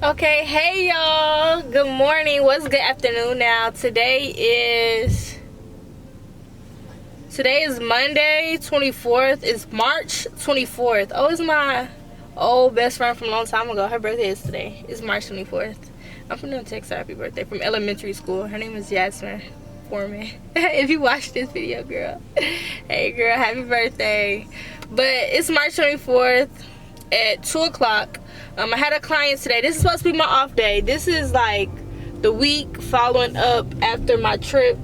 Okay, hey y'all. Good morning. What's good afternoon now? Today is Monday 24th. It's March 24th. Oh, it's my old best friend from a long time ago. Her birthday is today. It's March 24th. I'm gonna text her happy birthday from elementary school. Her name is Jasmine Foreman. If you watch this video, girl. Hey girl, happy birthday. But it's March 24th at 2 o'clock. I had a client today. This is supposed to be my off day. This is like the week following up after my trip.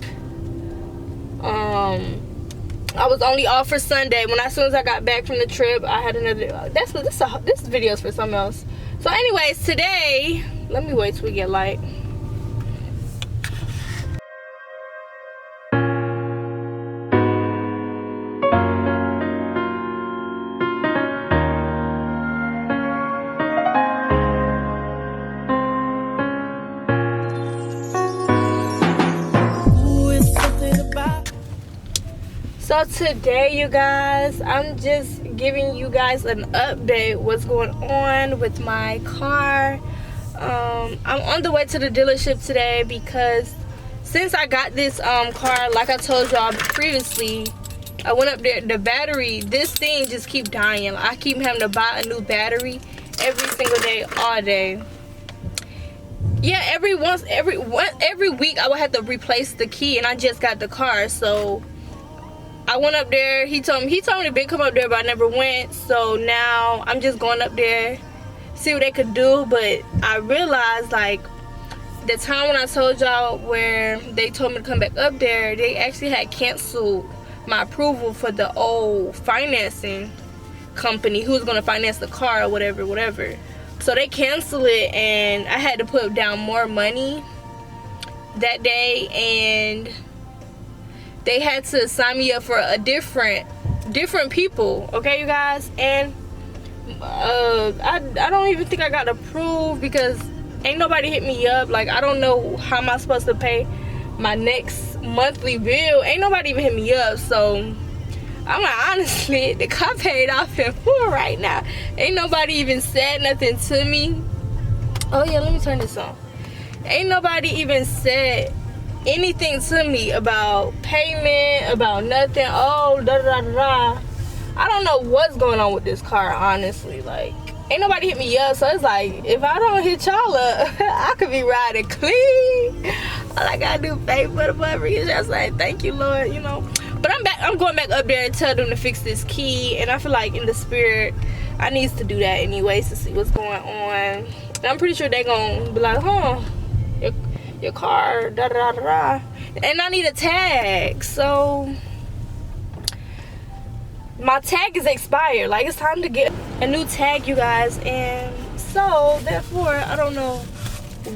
I was only off for Sunday. As soon as I got back from the trip, I had another. This video is for something else. So, anyways, today, let me wait till we get light. So today, you guys, I'm just giving you guys an update what's going on with my car. I'm on the way to the dealership today because since I got this car, like I told y'all previously, I went up there. The battery, this thing just keep dying. I keep having to buy a new battery every single day, all day. Yeah, every week I would have to replace the key, and I just got the car, so I went up there. He told me to been come up there, but I never went. So now I'm just going up there, see what they could do. But I realized, like, the time when I told y'all where they told me to come back up there, they actually had canceled my approval for the old financing company who was going to finance the car or whatever. So they canceled it, and I had to put down more money that day, and they had to sign me up for a different people, okay, you guys? And I don't even think I got approved because ain't nobody hit me up. Like, I don't know how am I supposed to pay my next monthly bill. Ain't nobody even hit me up. So I'm like, honestly, the car paid off in full right now. Ain't nobody even said nothing to me. Oh yeah, let me turn this on. Ain't nobody even said anything to me about payment, about nothing. Oh, da. I don't know what's going on with this car, honestly. Like, ain't nobody hit me up, so it's like, if I don't hit y'all up, I could be riding clean. All I gotta do pay for the butt just like, thank you, Lord, you know. But I'm going back up there and tell them to fix this key, and I feel like in the spirit I need to do that anyways to see what's going on. And I'm pretty sure they're gonna be like, your car, da. And I need a tag. So my tag is expired. Like, it's time to get a new tag, you guys. And so therefore, I don't know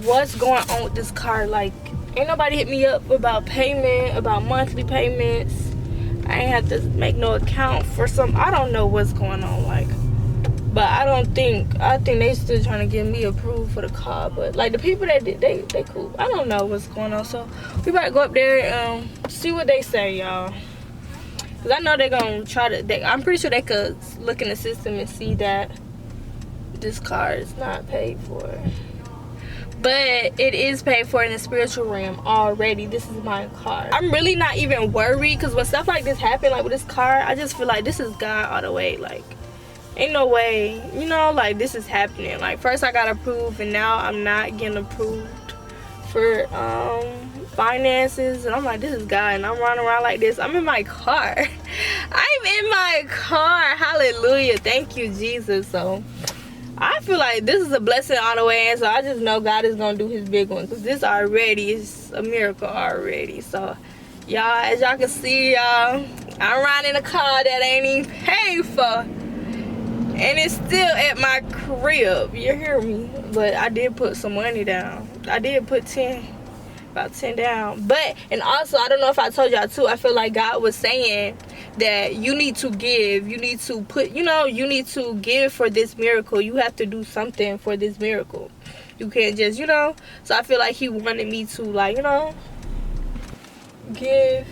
what's going on with this car. Like, ain't nobody hit me up about payment, about monthly payments. I ain't have to make no account for some. I don't know what's going on. Like, but I think they still trying to get me approved for the car. But like, the people that did, they cool. I don't know what's going on. So we about to go up there and see what they say, y'all. Cause I know they're gonna try to. I'm pretty sure they could look in the system and see that this car is not paid for. But it is paid for in the spiritual realm already. This is my car. I'm really not even worried, because when stuff like this happen, like with this car, I just feel like this is God all the way. Like, ain't no way, you know, like, this is happening. Like, first I got approved, and now I'm not getting approved for finances. And I'm like, this is God, and I'm running around like this. I'm in my car. I'm in my car. Hallelujah. Thank you, Jesus. So I feel like this is a blessing all the way in. So I just know God is gonna do his big one, because this already is a miracle already. So y'all, as y'all can see, y'all, I'm riding a car that ain't even paid for, and it's still at my crib. You hear me? But I did put some money down. I did put about 10 down. But, and also, I don't know if I told y'all too, I feel like God was saying that you need to give. You need to put, you know, you need to give for this miracle. You have to do something for this miracle. You can't just, you know. So I feel like he wanted me to, like, you know, give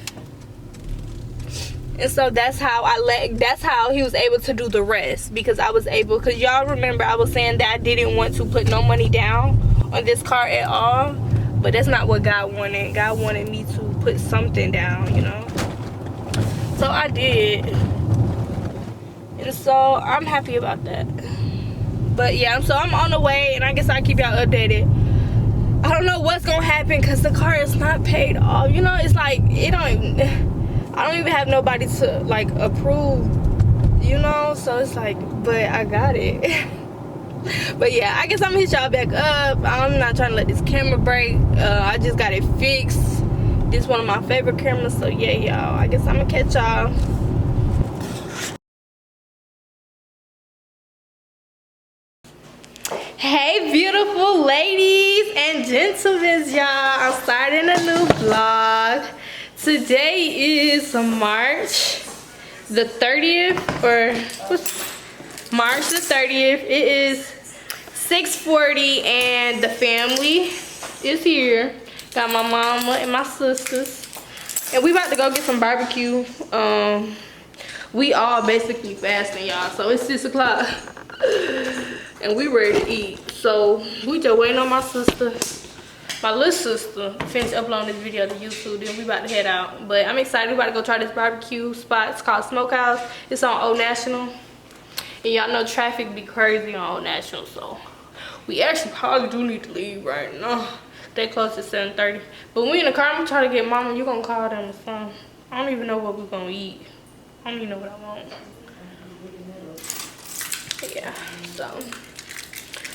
And so that's how he was able to do the rest, because I was able, because y'all remember I was saying that I didn't want to put no money down on this car at all, but that's not what God wanted. God wanted me to put something down, you know. So I did, and so I'm happy about that. But yeah, so I'm on the way, and I guess I'll keep y'all updated. I don't know what's gonna happen because the car is not paid off, you know. It's like I don't even have nobody to like approve, you know. So it's like, but I got it. But yeah, I guess I'm gonna hit y'all back up. I'm not trying to let this camera break. I just got it fixed. This is one of my favorite cameras. So yeah, y'all, I guess I'm gonna catch y'all. Hey beautiful ladies and gentlemen, y'all, I'm starting a new vlog. Today is March the 30th, or March the 30th. It is 6:40 and the family is here. Got my mama and my sisters, and we about to go get some barbecue. We all basically fasting, y'all, so it's 6 o'clock and we ready to eat. So we just waiting on my sister, my little sister, finish uploading this video to YouTube. Then we about to head out. But I'm excited. We about to go try this barbecue spot. It's called Smokehouse. It's on Old National, and y'all know traffic be crazy on Old National, so we actually probably do need to leave right now. They close at 7:30. But we in the car. I'm gonna try to get mama. You gonna call them the phone. I don't even know what we're gonna eat. I don't even know what I want. Yeah, so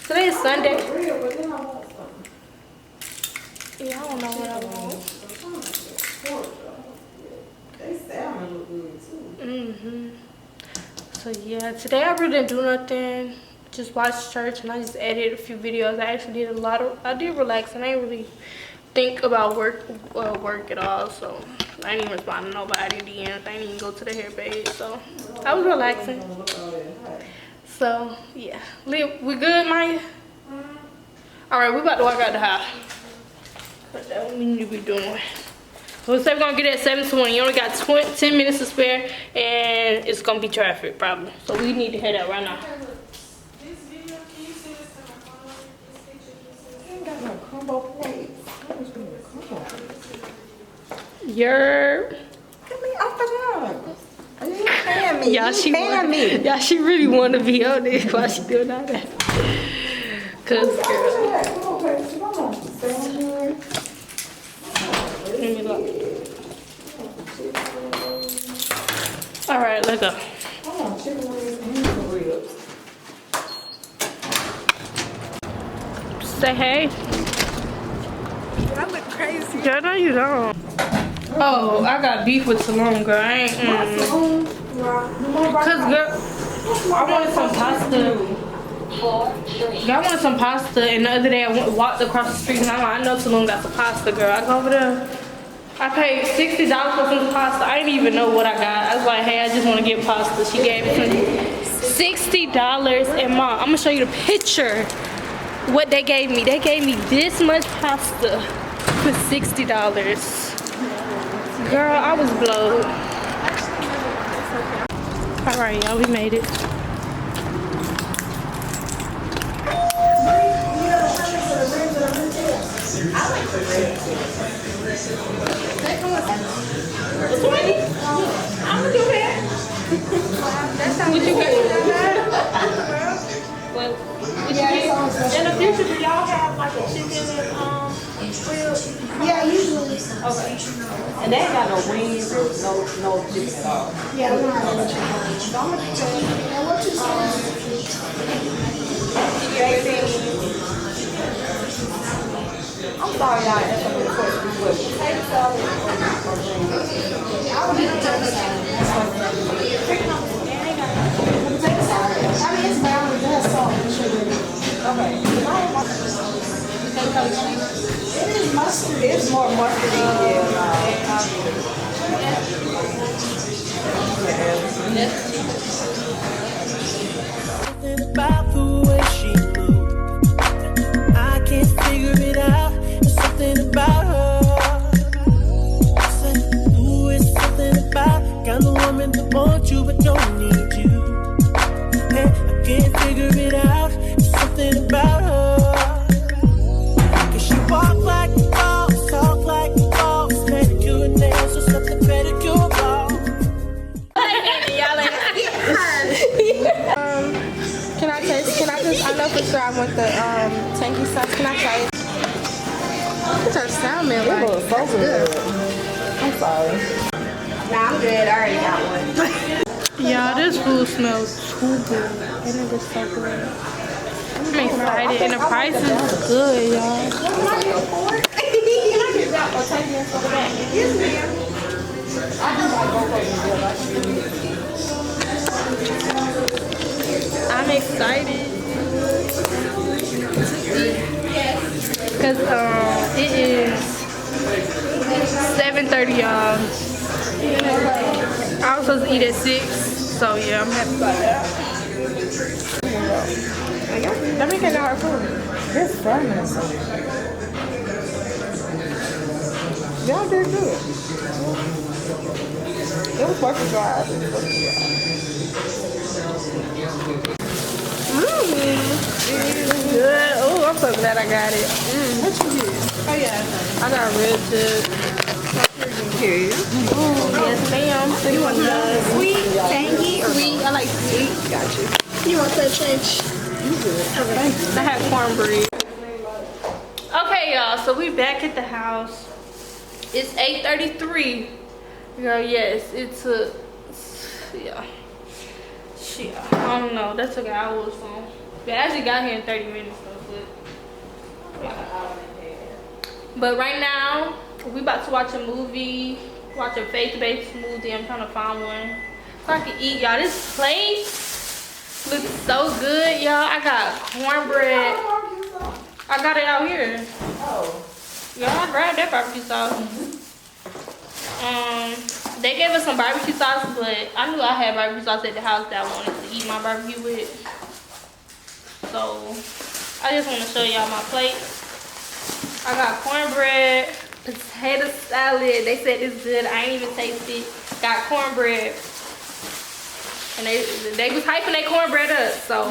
today is Sunday. Yeah, I don't know what I want. So yeah, today I really didn't do nothing. Just watched church, and I just edited a few videos. I actually did I did relax, and I didn't really think about work at all. So I didn't even respond to nobody DMs. I didn't even go to the hair page. So I was relaxing. So yeah, we good, Maya? All right, we about to walk out the house. But that's what we need to be doing. So we say we're gonna get at 7:20. You only got 10 minutes to spare, and it's gonna be traffic probably. So we need to head out right now. You're. Y'all, she really want to be on this while she doing all that. Cause girl. Let me look. All right, let's go. Say hey. I look crazy. Girl, no, you don't. Oh, I got beef with Salon, girl. I ain't. Cause girl, I wanted some pasta. Girl, I wanted some pasta, and the other day I walked across the street, and I know Salon got some pasta, girl. I go over there. I paid $60 for some pasta. I didn't even know what I got. I was like, hey, I just want to get pasta. She gave me $60, and Mom, I'm gonna show you the picture. What they gave me. They gave me this much pasta for $60. Girl, I was blowed. All right, y'all, we made it. I'm gonna do that. What you got? Well, in the future, do y'all have like a chicken and grilled? Yeah, usually. Okay. And they ain't got no wings, no chicken at all. Yeah, we don't have no chicken. I'm gonna tell you. And what you I'm sorry, y'all asked some of the questions, but potato salad or greens? I would do potato salad. Potato salad? I mean, it's brown with that salt and sugar. Okay. It is mustard. It's more mustardy. Something about the way she moved, I can't figure it out. There's something about her. Ooh, it's something about kind of woman. it out. There's something about her. 'Cause she walk like a boss, talk like a boss. Manicure and nails, just like the pedicure ball. Can I taste? Can I just? I know for sure I want the tangy sauce. Can I try it? What's our salmon like? It looks so good. I'm sorry. Nah, I'm good. I already got one. Y'all, this food smells too good. And it is so good. I'm excited. And the price is good, y'all. I'm excited because it is 7:30, y'all. I was supposed to eat at 6, so yeah, I'm happy about that. Let me get our food. This salmon is so good. Y'all did good. It was worth the drive. Good. Oh, I'm so glad I got it. What you get? Oh yeah, I got real good. Yes, ma'am. So you want the Sweet, tangy, or sweet? I like sweet. got you. You want the change? You good. Okay. I had cornbread. Okay, y'all. So we back at the house. It's 8:33. Girl, yes, it took. Yeah. Shit. I don't know. That took an hour or so. We actually got here in 30 minutes though, but right now we about to watch a movie, watch a faith-based movie. I'm trying to find one so I can eat, y'all. This plate looks so good, y'all. I got cornbread. I got it out here. Oh. Y'all, I grabbed that barbecue sauce. They gave us some barbecue sauce, but I knew I had barbecue sauce at the house that I wanted to eat my barbecue with. So I just want to show y'all my plate. I got cornbread, potato salad. They said it's good. I ain't even taste it. Got cornbread, and they was hyping their cornbread up. So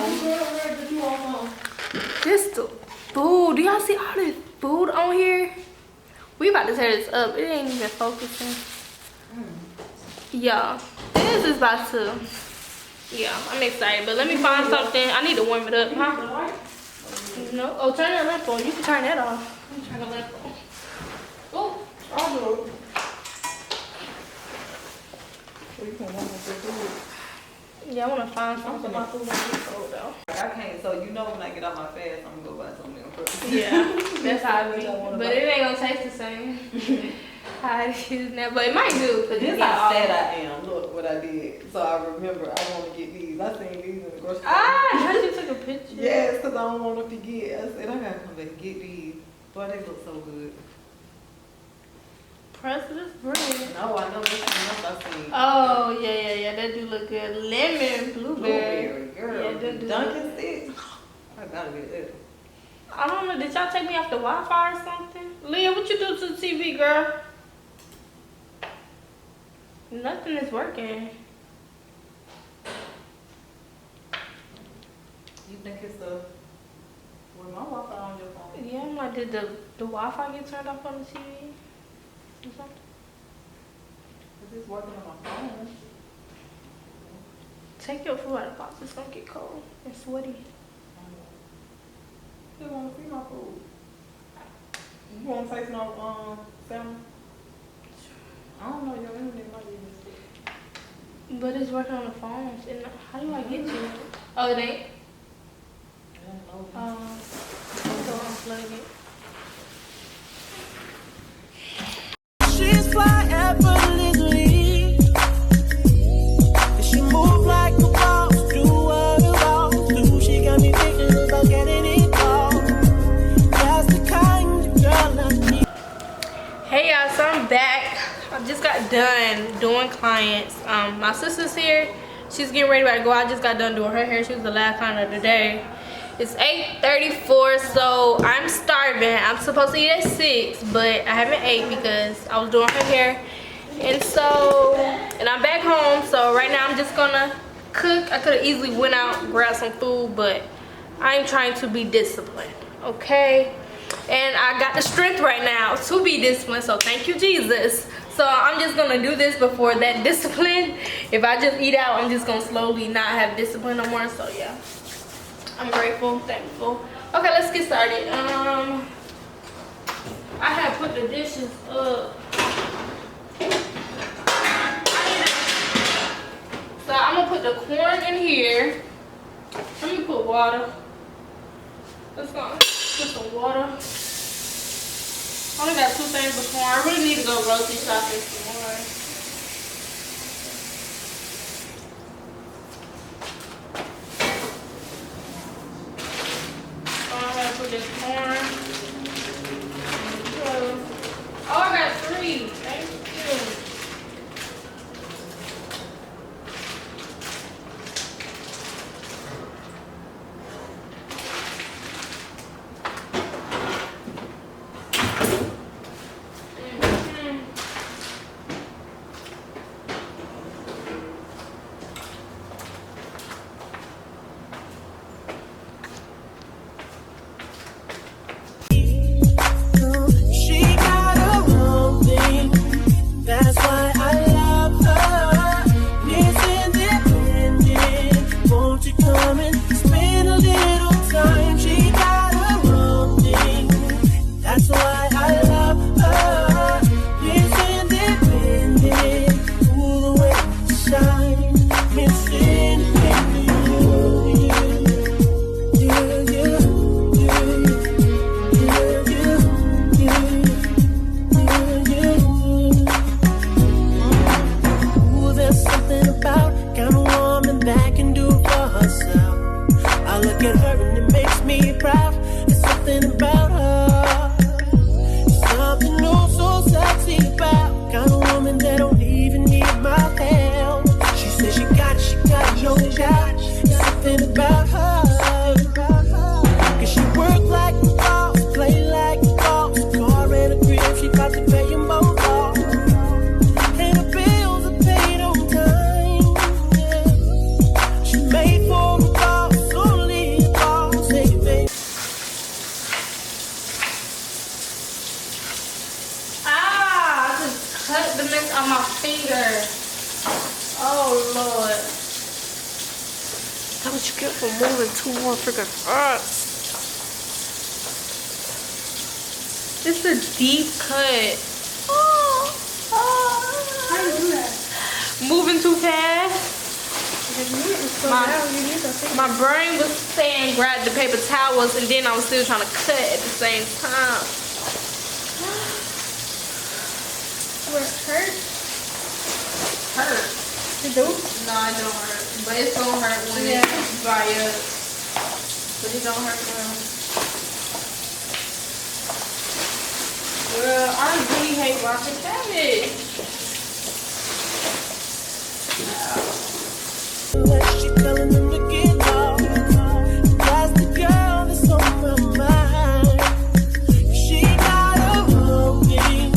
this the food. Do y'all see all this food on here? We about to tear this up. It ain't even focusing. Yeah, this is about to. Yeah, I'm excited, but let me find something. I need to warm it up, huh? No. Oh, turn that lamp on. You can turn that off. Let me turn the lamp on. Oh, I'll do it. Yeah, I want to find something my food won't get cold though. I can't, so you know when I get out my fast, I'm gonna go buy something else. Yeah, that's how I be. But it ain't gonna taste the same. How it is now, but it might do. Cause This how sad I am. Look what I did. So I remember I want to get these. I seen these in the grocery store. now you took a picture. Yes, because I don't want to forget. I said I gotta come back and get these. Boy, they look so good. Press this bread. No, I know this one else I seen. Oh yeah, that do look good. Lemon, blueberry. Girl. Yeah, that do Dunkin' look good. sticks. I gotta get that. I don't know. Did y'all take me off the Wi-Fi or something? Leah, what you do to the TV, girl? Nothing is working. You think it's the with my Wi-Fi on your phone? Yeah, I'm like, did the Wi-Fi get turned off on the TV or something? Is this working on my phone? Take your food out of the box. It's gonna get cold and sweaty. You want to see my food? You want to taste no salmon? I don't know, your internet might be mistake. But it's working on the phones. And how do I get to it? Oh, it ain't? I don't know. I'll go unplug it. She's fly effortlessly. She move like a boss, do what a boss do. She got me thinking about getting it all. That's the kind of girl I need. Hey y'all, so I'm back. I just got done doing clients. My sister's here. She's getting ready to go. I just got done doing her hair. She was the last client of the day. It's 8:34, so I'm starving. I'm supposed to eat at 6, but I haven't ate because I was doing her hair. And I'm back home, so right now I'm just gonna cook. I could have easily went out and grabbed some food, but I'm trying to be disciplined, okay? And I got the strength right now to be disciplined, so thank you, Jesus. So I'm just gonna do this before that discipline. If I just eat out, I'm just gonna slowly not have discipline no more. So yeah, I'm grateful, thankful. Okay, let's get started. I have put the dishes up. So I'm gonna put the corn in here. Let me put water. Let's go. Put some water. I only got 2 things of corn. I really need to go grocery shopping some more. So I'm gonna put this corn. Oh, I got 3. Thank you. On my finger. Oh Lord. That's what you get for moving 2 more freaking fast. It's a deep cut. How you do that? Moving too fast. My brain was saying grab the paper towels, and then I was still trying to cut at the same time. Where it hurts? Hurt. It do? No, it don't hurt. But it's gonna hurt when it dry up. But it don't hurt well. Well, I really hate watching cabbage. She telling them to get off. That's the girl that's on my mind. She got a broken.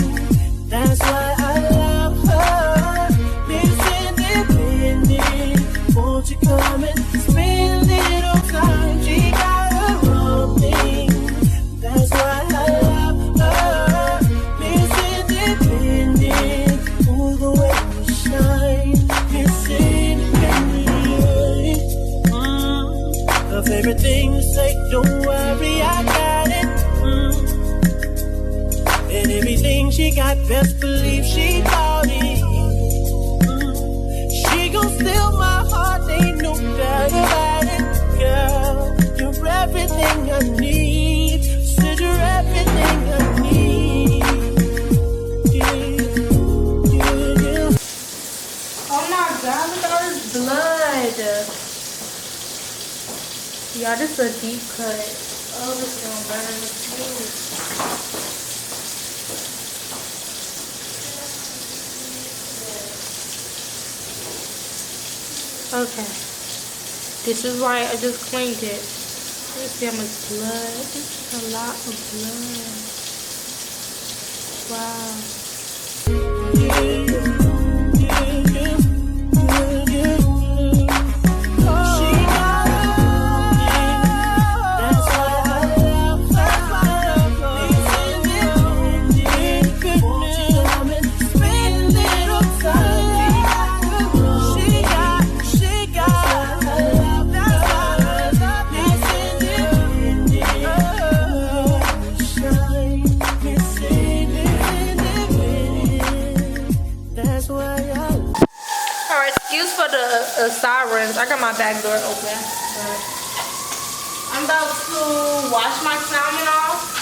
That's why I love her. Lives independent. Won't you come and spend a little time? She got a broken. That's why I love her. Lives independent. Ooh, the way you shine. Lives independent. Of everything you say, don't worry, I got it. And everything she got, best believe she bought it. She gon' steal my heart, ain't no doubt about it. Girl, you're everything I need. Said you're everything I need. Yeah. Oh my God, look at all this blood. Y'all, this is a deep cut. Oh, this is gonna burn the tooth. Okay. This is why I just cleaned it. Let's see how much blood. This is a lot of blood. Wow. my back door open. But I'm about to wash my salmon off.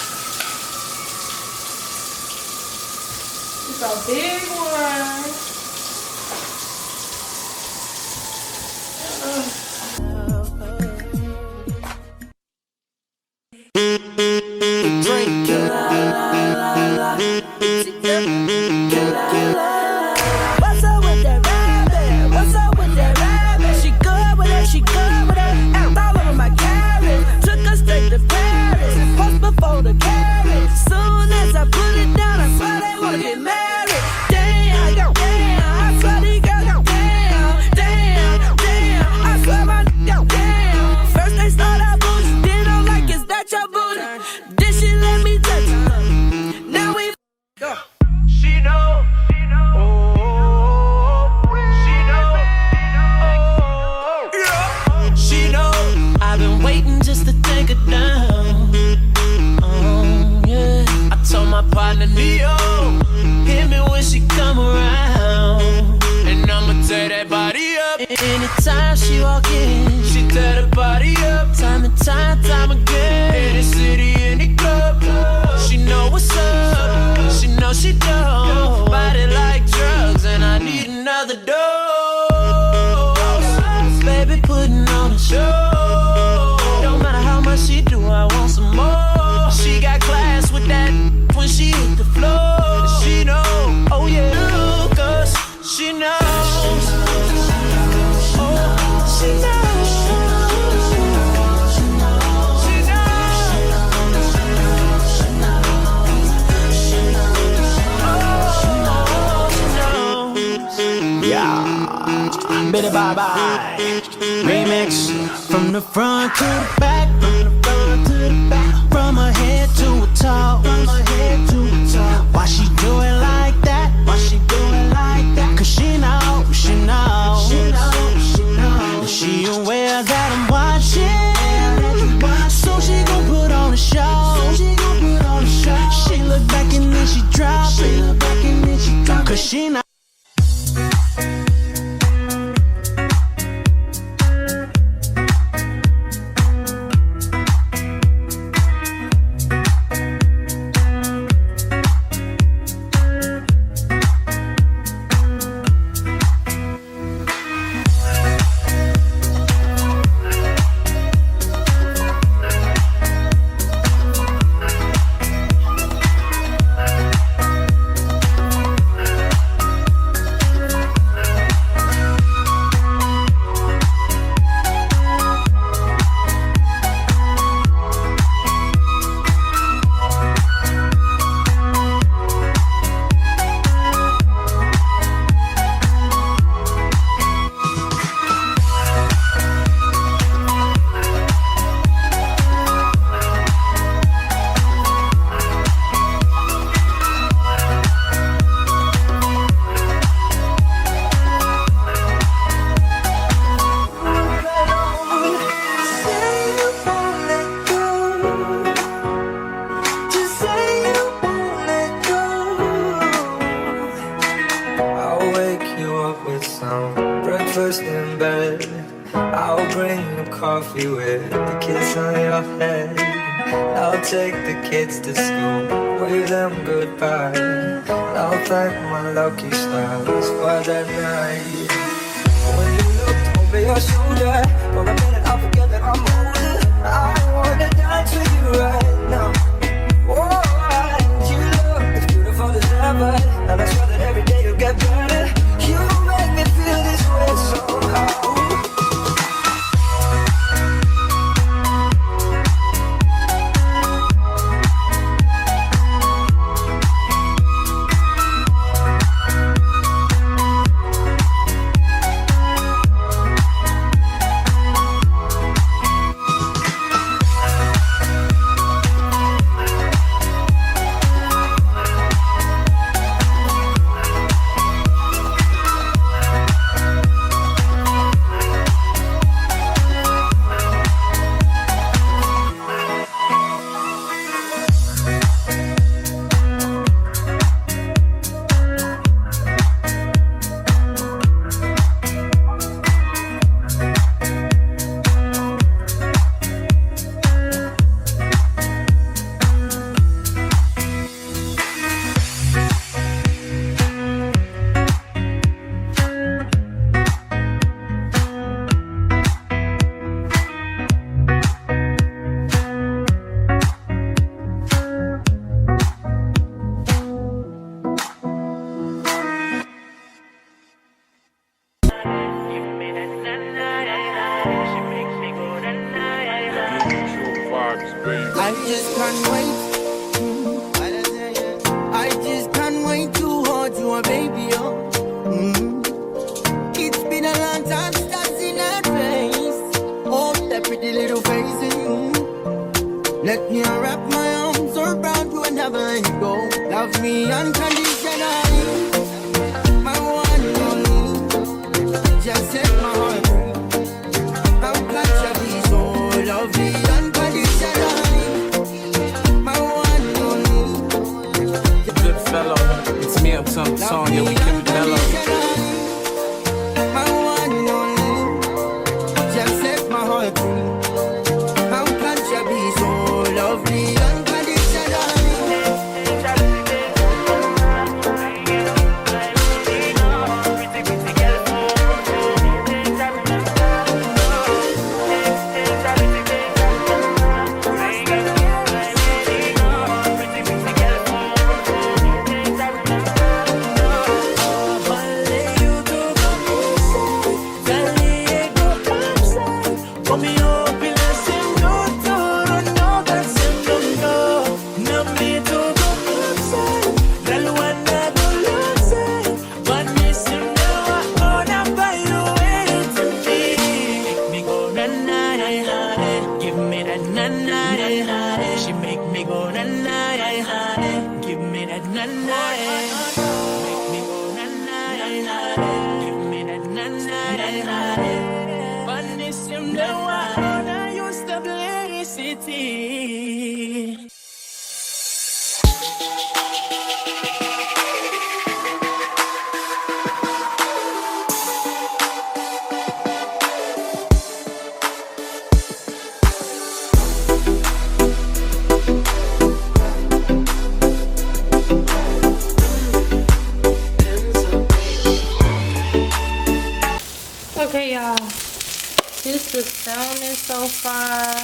It's a big one. What's up with that rabbit? What's up with that rabbit? She good with it, she good with it. Act all over my carrot. Took her straight to Paris. Post before the carrot. Soon as I put it down, I swear they wanna get married. Damn, damn, I swear these girls, damn, damn, damn. I swear my damn. First they start out booty, then I'm like, is that your booty? Then she let me touch her. Now we go. She know, oh, she know, oh, yeah. She know, I've been waiting just to take her down. Oh, yeah. I told my partner Neo, hit me when she come around, and I'ma tear that body up. Anytime she walk in, She tear the body up, time and time again. in the city, in the club. She know what's up, she know she don't. Body like drugs, and I need another dose. Baby putting on a show. Don't matter how much she do, I want some more. She got class with that when she hit the floor. She know, Oh yeah, cause she knows. she knows. She Yeah, Bitty bye bye. Remix from the front to the back, from the front to the back, from her head to her toe, from her head to her toe. Why she do it like that? Why she do it like that? 'Cause she know, she knows, she knows, she knows. She aware that I'm watching, so she gon' put on a show. She gon' put on a show. She look back and then she drop it. She look back and then she drop it. 'Cause she know. breakfast in bed. I'll bring you coffee with the kiss on your head. I'll take the kids to school, wave them goodbye. I'll thank my lucky stars for that night. When you looked over your shoulder, for a minute I'll forget that I'm older. I wanna dance with you right now. Oh, you look as beautiful as ever, and I swear that every day you'll get better. You make me feel this way somehow. I just can't wait. I just can't wait to hold you, a baby, oh. It's been a long time since I've seen that face. Oh, that pretty little face. Let me wrap my arms around you and never let go. Love me unconditionally, my one and only. Just set my heart free. How can you be so lovely unconditionally, my one and only. Good fellow, it's me up some song, yeah, we keep it mellow. My one and only. Just set my heart free. How can you be so lovely unconditionally? She make me go na na na, give me that na na, make me go na na na, give me that na na na. But this him the one I used to play city. Okay, y'all. This is filming so far.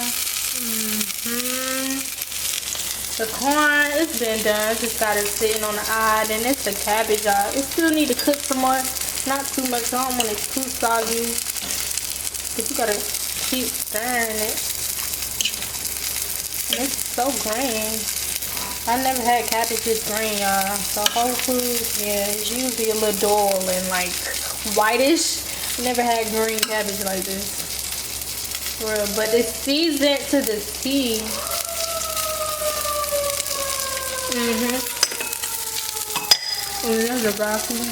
The corn, it's been done. Just got it sitting on the eye. Then it's the cabbage, y'all. It still need to cook some more. Not too much. I don't want it too soggy. But you gotta keep stirring it. And it's so green. I never had cabbage this green, y'all. So Whole Foods, yeah, it's usually a little dull and like whitish. Never had green cabbage like this. For real. But it's seasoned to the T. And there's the broccoli.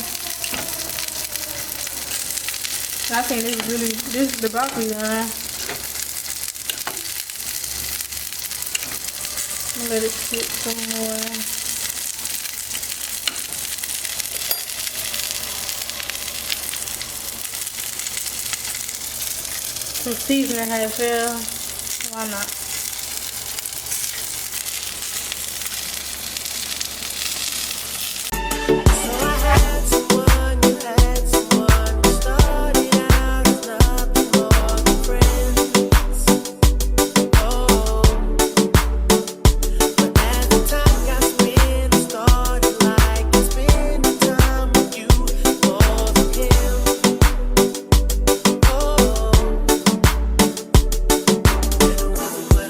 I think this is the broccoli line. I'm gonna let it sit some more. Some seasoning had fell. Why not? It wasn't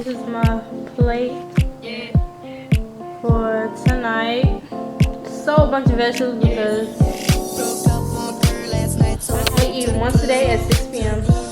This is my plate for tonight. So a bunch of vegetables because I'm only eating once a day at 6 p.m.